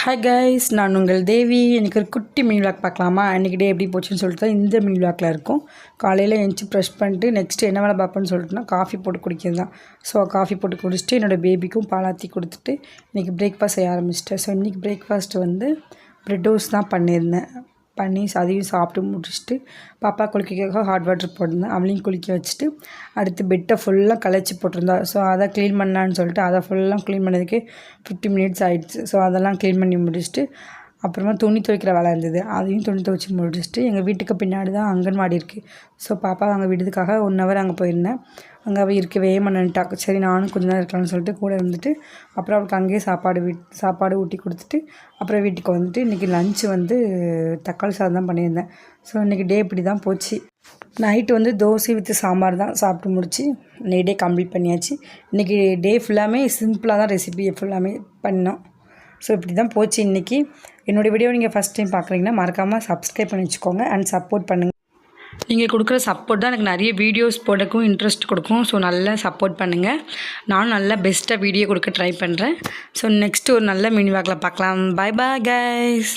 Hi guys, நான் உங்கள் தேவி. எனக்கு ஒரு குட்டி மினி விளாக் பார்க்கலாமா? அன்றைக்கி டே எப்படி போச்சுன்னு சொல்லிட்டு தான் இந்த மினி விளாக்கில் இருக்கும். காலையில் எழுந்துச்சி ப்ரெஷ் பண்ணிட்டு நெக்ஸ்ட்டு என்ன வேலை பார்ப்பேன்னு சொல்லிட்டுனா காஃபி போட்டு குடிக்கிறது தான். ஸோ காஃபி போட்டு குடிச்சிட்டு என்னோடய பேபிக்கும் பாலாத்தி கொடுத்துட்டு இன்றைக்கி பிரேக்ஃபாஸ்ட் செய்ய ஆரம்பிச்சிட்டேன். ஸோ இன்றைக்கி பிரேக்ஃபாஸ்ட்டு வந்து ப்ரெட் டோஸ்ட் தான் பண்ணியிருந்தேன். பண்ணி அதையும் சாப்பிட்டு முடிச்சுட்டு பாப்பா குளிக்க ஹாட் வாட்டர் போட்டிருந்தேன். அவளையும் குளிக்க வச்சுட்டு அடுத்து பெட்டை ஃபுல்லாக கலைச்சி போட்டிருந்தா. ஸோ அதை க்ளீன் பண்ணான்னு சொல்லிட்டு அதை ஃபுல்லாக க்ளீன் பண்ணதுக்கே 50 மினிட்ஸ் ஆகிடுச்சு. ஸோ அதெல்லாம் க்ளீன் பண்ணி முடிச்சுட்டு அப்புறமா துணி துவைக்கிற வேலை இருந்தது. அதையும் துணி துவைச்சி முடிச்சுட்டு எங்கள் வீட்டுக்கு பின்னாடி தான் அங்கன்வாடி இருக்குது. ஸோ பாப்பா அங்கே விடுறதுக்காக 1 ஹவர் அங்கே போயிருந்தேன். அங்கே அவள் இருக்கவே மாட்டேன்ட்டா. சரி நானும் கொஞ்ச நேரம் இருக்கலாம்னு சொல்லிட்டு கூட இருந்துட்டு அப்புறம் அவளுக்கு அங்கேயே சாப்பாடு ஊட்டி கொடுத்துட்டு அப்புறம் வீட்டுக்கு வந்துட்டு இன்றைக்கி லஞ்சு வந்து தக்காளி சாதம் தான் பண்ணியிருந்தேன். ஸோ இன்றைக்கி டே இப்படி தான் போச்சு. நைட்டு வந்து தோசை வித் சாம்பார் தான் சாப்பிட்டு முடிச்சு இன்றைக்கி டே கம்ப்ளீட் பண்ணியாச்சு. இன்றைக்கி டே ஃபுல்லாமே சிம்பிளாக தான் ரெசிபி ஃபுல்லாமே பண்ணோம். ஸோ இப்படி தான் போச்சு இன்றைக்கி. என்னோடய வீடியோ நீங்கள் ஃபஸ்ட் டைம் பார்க்குறீங்கன்னா மறக்காமல் சப்ஸ்கிரைப் பண்ணி வச்சுக்கோங்க அண்ட் சப்போர்ட் பண்ணுங்கள். நீங்கள் கொடுக்குற சப்போர்ட் தான் எனக்கு நிறைய வீடியோஸ் போடக்கும் இன்ட்ரெஸ்ட் கொடுக்கும். ஸோ நல்லா சப்போர்ட் பண்ணுங்கள். நானும் நல்லா பெஸ்ட்டாக வீடியோ கொடுக்க ட்ரை பண்ணுறேன். ஸோ நெக்ஸ்ட்டு ஒரு நல்ல மினி வாக்கில் பார்க்கலாம். Bye bye guys.